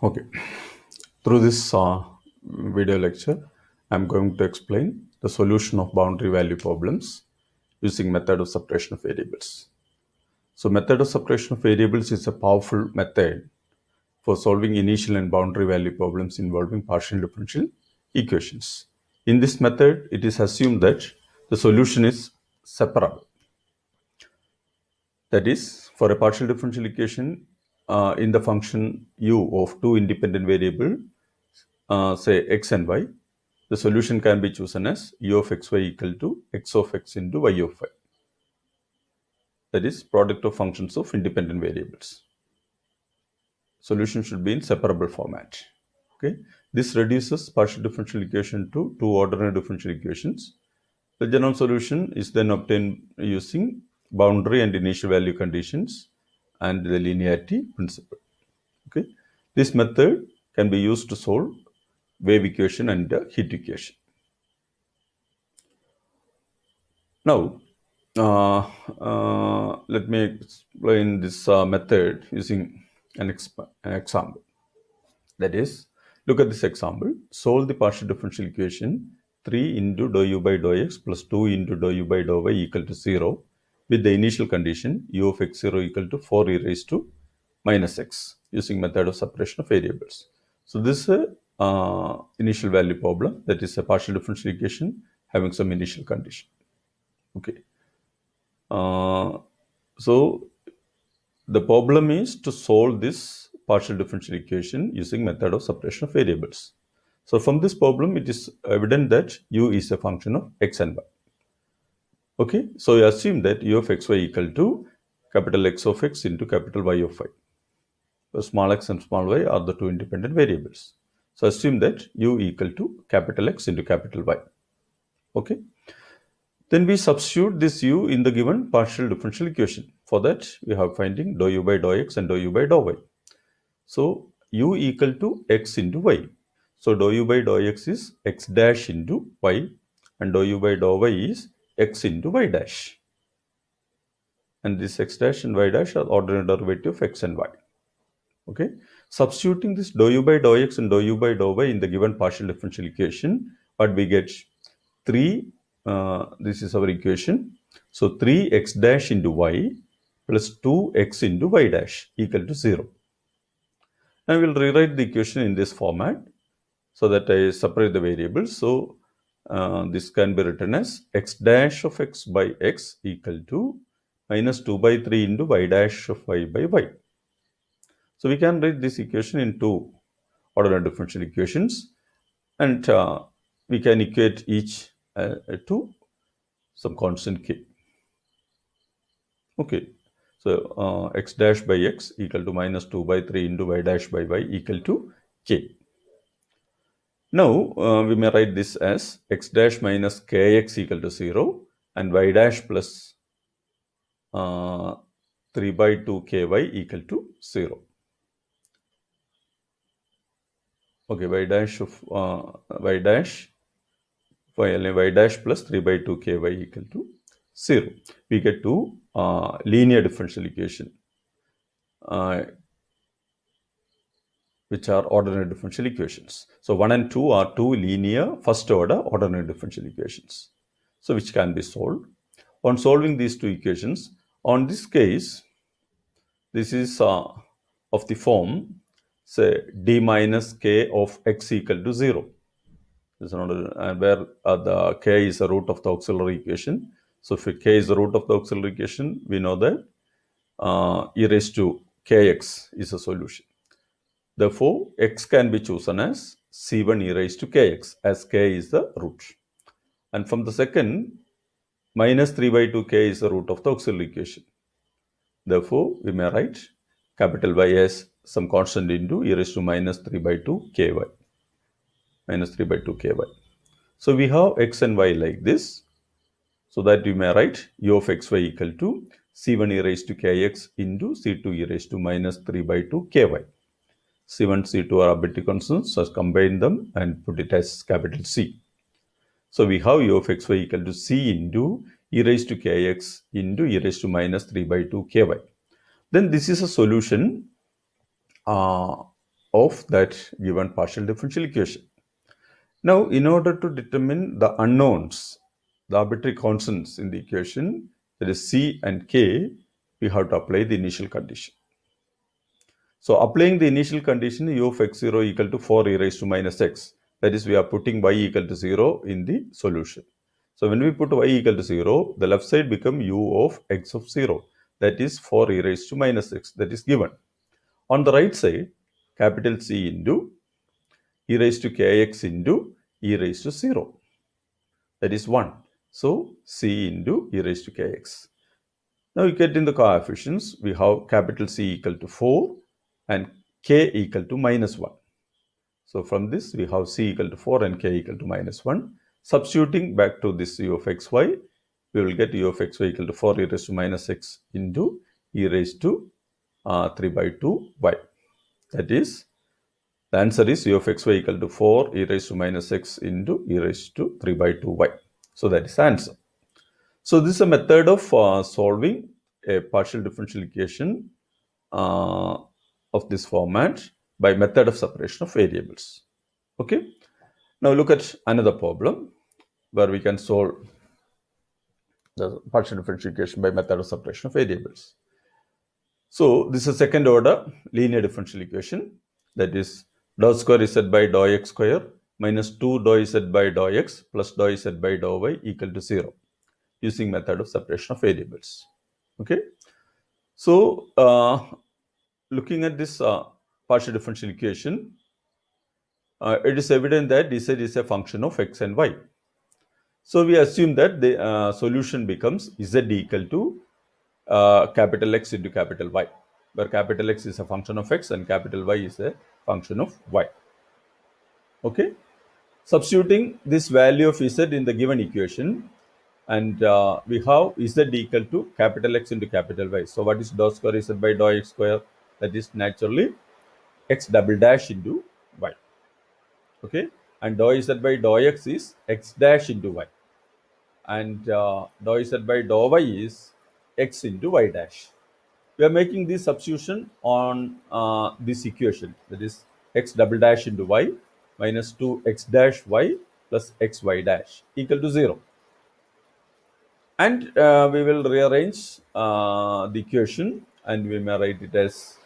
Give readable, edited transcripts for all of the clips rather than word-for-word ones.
Okay, through this video lecture, I'm going to explain the solution of boundary value problems using method of separation of variables. So, method of separation of variables is a powerful method for solving initial and boundary value problems involving partial differential equations. In this method, it is assumed that the solution is separable. That is, for a partial differential equation in the function u of two independent variable, say x and y, the solution can be chosen as u of xy equal to x of x into y of y. That is, product of functions of independent variables. Solution should be in separable format. Okay, this reduces partial differential equation to two ordinary differential equations. The general solution is then obtained using boundary and initial value conditions and the linearity principle. Okay, this method can be used to solve wave equation and heat equation. Now, let me explain this method using an example. That is, look at this example. Solve the partial differential equation 3 into dou u by dou x plus 2 into dou u by dou y equal to 0 with the initial condition u of x0 equal to 4 e raised to minus x using method of separation of variables. So this is a initial value problem, that is a partial differential equation having some initial condition. Okay. So the problem is to solve this partial differential equation using method of separation of variables. So from this problem, it is evident that u is a function of x and y. Okay, so you assume that u of xy equal to capital X of x into capital Y of y. So small x and small y are the two independent variables. So assume that u equal to capital X into capital Y. Okay. Then we substitute this u in the given partial differential equation. For that, we have finding dou u by dou x and dou u by dou y. So u equal to x into y. So dou u by dou x is x dash into y and dou u by dou y is x into y dash. And this x dash and y dash are ordinary derivative of x and y. Okay. Substituting this dou u by dou x and dou u by dou y in the given partial differential equation, what we get? 3, this is our equation. So 3x dash into y plus 2x into y dash equal to 0. Now we will rewrite the equation in this format so that I separate the variables. So this can be written as x dash of x by x equal to minus 2 by 3 into y dash of y by y. So we can write this equation in two ordinary differential equations, and we can equate each to some constant k. Okay, so x dash by x equal to minus 2 by 3 into y dash by y equal to k. Now we may write this as x dash minus kx equal to 0 and y dash plus 3 by 2 ky equal to 0. Okay, y dash of y dash plus 3 by 2 ky equal to 0. We get to linear differential equation, which are ordinary differential equations. So 1 and 2 are two linear first order ordinary differential equations, so which can be solved. On solving these two equations, on this case, this is of the form, say d minus k of x equal to 0. This is another, where the k is the root of the auxiliary equation. So if k is the root of the auxiliary equation, we know that e raised to kx is a solution. Therefore, x can be chosen as c1 e raised to kx, as k is the root. And from the second, minus 3 by 2 k is the root of the auxiliary equation. Therefore, we may write capital Y as some constant into e raised to minus 3 by 2 ky. Minus 3 by 2 ky. So we have x and y like this. So that we may write u of xy equal to c1 e raised to kx into c2 e raised to minus 3 by 2 ky. C1, C2 are arbitrary constants, so combine them and put it as capital C. So we have u of xy equal to c into e raised to kx into e raised to minus 3 by 2 ky. Then this is a solution of of that given partial differential equation. Now, in order to determine the unknowns, the arbitrary constants in the equation, that is C and K, we have to apply the initial condition. So, applying the initial condition u of x0 equal to 4 e raised to minus x, that is, we are putting y equal to 0 in the solution. So, when we put y equal to 0, the left side become u of x of 0, that is 4 e raised to minus x, that is given. On the right side, capital C into e raised to kx into e raised to 0, that is 1. So, C into e raised to kx. Now, you get in the coefficients, we have capital C equal to 4 and k equal to minus 1. So, from this, we have C equal to 4 and k equal to minus 1. Substituting back to this u of xy, we will get u of xy equal to 4 e raised to minus x into e raised to 3 by 2 y. That is, the answer is u of xy equal to 4 e raised to minus x into e raised to 3 by 2 y. So, that is the answer. So, this is a method of solving a partial differential equation of this format by method of separation of variables. Okay. Now, look at another problem where we can solve the partial differential equation by method of separation of variables. So, this is a second order linear differential equation, that is dou square z by dou x square minus 2 dou z by dou x plus dou z by dou y equal to 0 using method of separation of variables. Okay. So, looking at this partial differential equation, it is evident that z is a function of x and y. So, we assume that the solution becomes z equal to capital X into capital Y, where capital X is a function of x and capital Y is a function of y. Okay. Substituting this value of z in the given equation, and we have z equal to capital X into capital Y. So, what is dou square z by dou x square? That is naturally x double dash into y. Okay. And dou z by dou x is x dash into y. And dou z by dou y is x into y dash. We are making this substitution on this equation, that is x double dash into y minus 2x dash y plus xy dash equal to 0. And we will rearrange the equation and we may write it as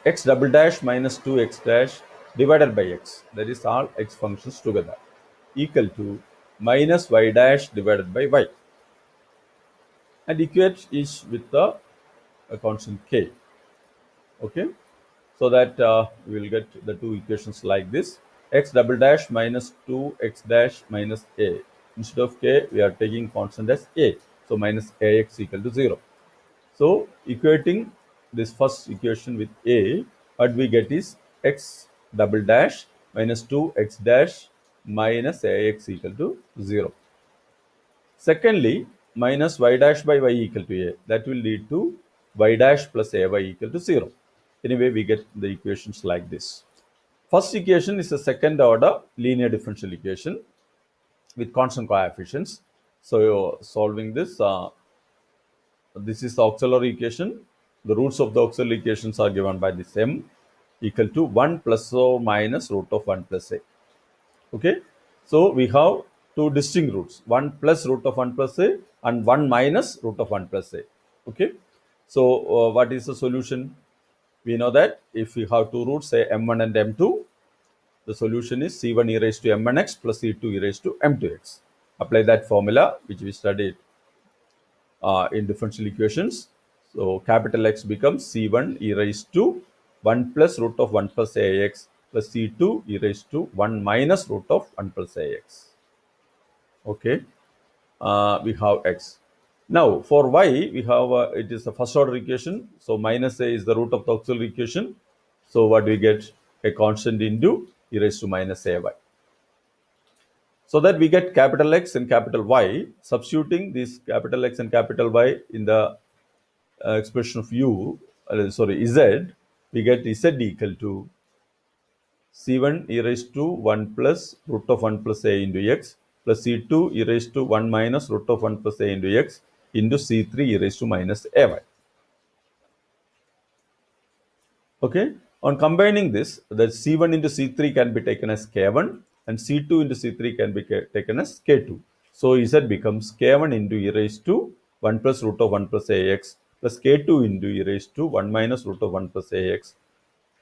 x double dash minus 2x dash divided by x, that is all x functions together, equal to minus y dash divided by y, and equate each with a constant k. Okay, so that we will get the two equations like this: x double dash minus 2x dash minus a. Instead of k, we are taking constant as a, so minus ax equal to 0. So, equating this first equation with a, what we get is x double dash minus 2x dash minus ax equal to 0. Secondly, minus y dash by y equal to a, that will lead to y dash plus ay equal to 0. Anyway, we get the equations like this. First equation is a second order linear differential equation with constant coefficients. So, solving this, this is the auxiliary equation. The roots of the auxiliary equations are given by this m equal to 1 plus or minus root of 1 plus a. Okay. So, we have two distinct roots, 1 plus root of 1 plus a and 1 minus root of 1 plus a. Okay. So, what is the solution? We know that if we have two roots, say m1 and m2, the solution is c1 e raised to m1x plus c2 e raised to m2x. Apply that formula which we studied in differential equations. So, capital X becomes c1 e raised to 1 plus root of 1 plus ax plus c2 e raised to 1 minus root of 1 plus ax. Okay, we have x. Now, for y, we have it is a first order equation. So, minus a is the root of the auxiliary equation. So, what do we get? A constant into e raised to minus ay. So that we get capital X and capital Y. Substituting this capital X and capital Y in the expression of z, we get z equal to c1 e raised to 1 plus root of 1 plus a into x plus c2 e raised to 1 minus root of 1 plus a into x into c3 e raised to minus ay. Okay. On combining this, the C1 into C3 can be taken as K1 and C2 into C3 can be taken as K2. So Z becomes K1 into e raised to 1 plus root of 1 plus Ax plus K2 into e raised to 1 minus root of 1 plus Ax,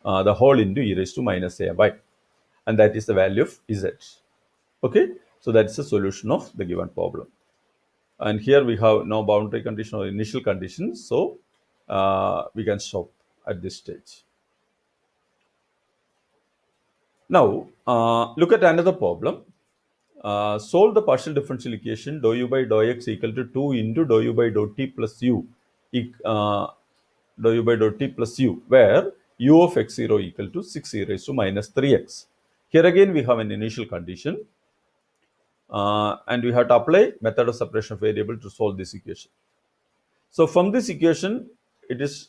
the whole into e raised to minus Ay. And that is the value of Z. Okay, so that is the solution of the given problem. And here we have no boundary condition or initial conditions, so we can stop at this stage. Now, look at another problem. Solve the partial differential equation dou u by dou x equal to 2 into dou u by dou t plus u, dou u by dou t plus u, where u of x0 equal to 6 e raised to minus 3x. Here again we have an initial condition, and we have to apply method of separation of variable to solve this equation. So from this equation, it is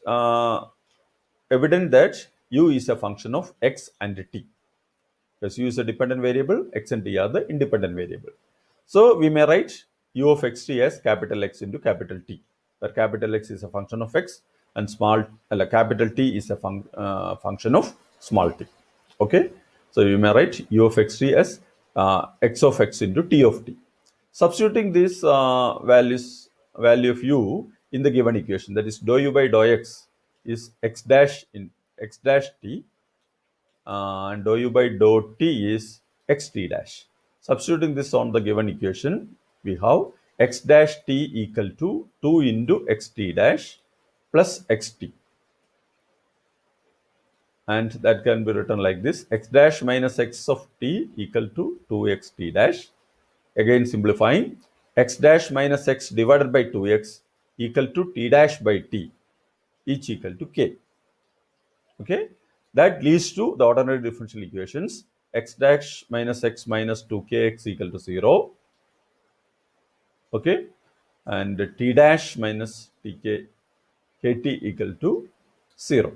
evident that u is a function of x and t. Because u is a dependent variable, x and t are the independent variable. So we may write u of xt as capital X into capital T, where capital X is a function of x and capital T is a function of small t. Okay, so you may write u of xt as x of x into t of t. Substituting this value of u in the given equation, that is dou u by dou x is x dash in x dash t, and dou u by dou t is xt dash. Substituting this on the given equation, we have x dash t equal to 2 into xt dash plus xt. And that can be written like this: x dash minus x of t equal to 2xt dash. Again simplifying, x dash minus x divided by 2x equal to t dash by t, each equal to k. Okay, that leads to the ordinary differential equations: x dash minus x minus 2kx equal to 0. Okay, and t dash minus kt equal to 0.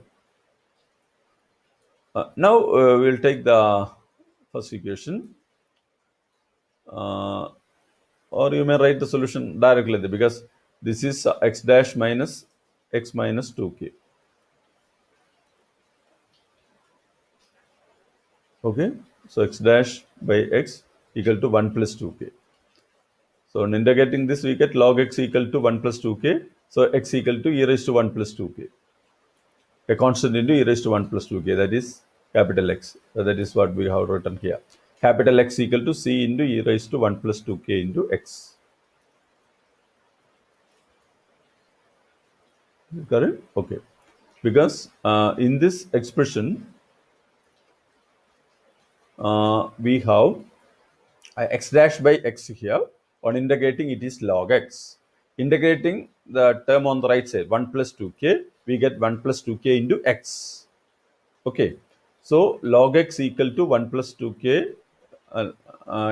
Now we'll take the first equation, or you may write the solution directly there, because this is x dash minus x minus 2k. Okay, so x dash by x equal to 1 plus 2k. So in integrating this, we get log x equal to 1 plus 2k. So x equal to e raised to 1 plus 2k. A constant into e raised to 1 plus 2k, that is capital X. So that is what we have written here. Capital X equal to c into e raised to 1 plus 2k into x. Correct? Okay. Because in this expression, we have x dash by x here. On integrating, it is log x. Integrating the term on the right side, 1 plus 2k, we get 1 plus 2k into x. Okay, so log x equal to 1 plus 2k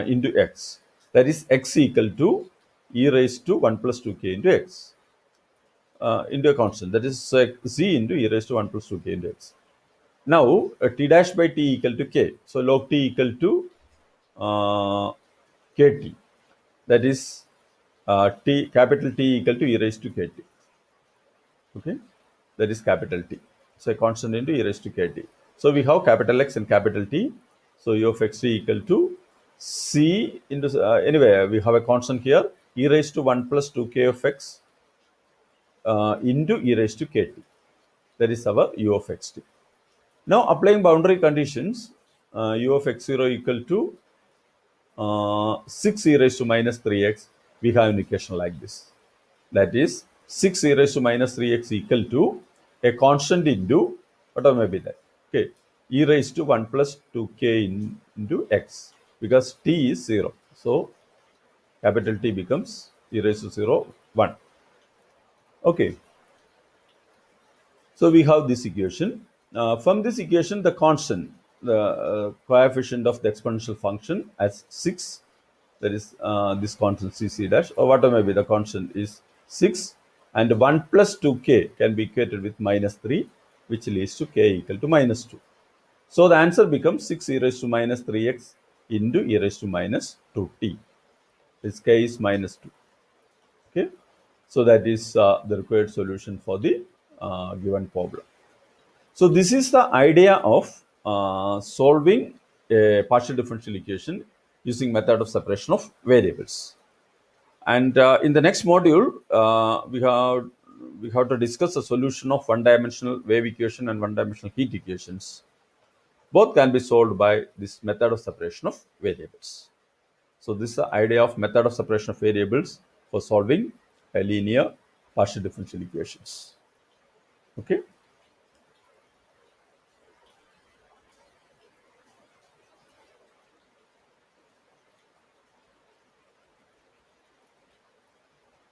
into x. That is x equal to e raised to 1 plus 2k into x, into a constant. That is z into e raised to 1 plus 2k into x. Now t dash by t equal to k. So log t equal to kt. That is t capital T equal to e raised to kt. Okay, that is capital T. So a constant into e raised to kt. So we have capital X and capital T. So u of xt equal to c into anyway we have a constant here, e raised to 1 plus 2k of x into e raised to kt. That is our u of xt. Now applying boundary conditions, u of x0 equal to 6 e raised to minus 3x, we have an equation like this. That is 6 e raised to minus 3x equal to a constant into whatever may be that. Okay, e raised to 1 plus 2k into x, because t is 0. So capital T becomes e raised to 0, 1. Okay, so we have this equation. From this equation, the constant, the coefficient of the exponential function as 6, that is this constant cc dash, or whatever may be the constant, is 6, and 1 plus 2k can be equated with minus 3, which leads to k equal to minus 2. So the answer becomes 6 e raised to minus 3x into e raised to minus 2t. This k is minus 2. Okay, so that is the required solution for the given problem. So this is the idea of solving a partial differential equation using method of separation of variables. And in the next module, we have to discuss the solution of one-dimensional wave equation and one-dimensional heat equations. Both can be solved by this method of separation of variables. So this is the idea of method of separation of variables for solving a linear partial differential equations. Okay.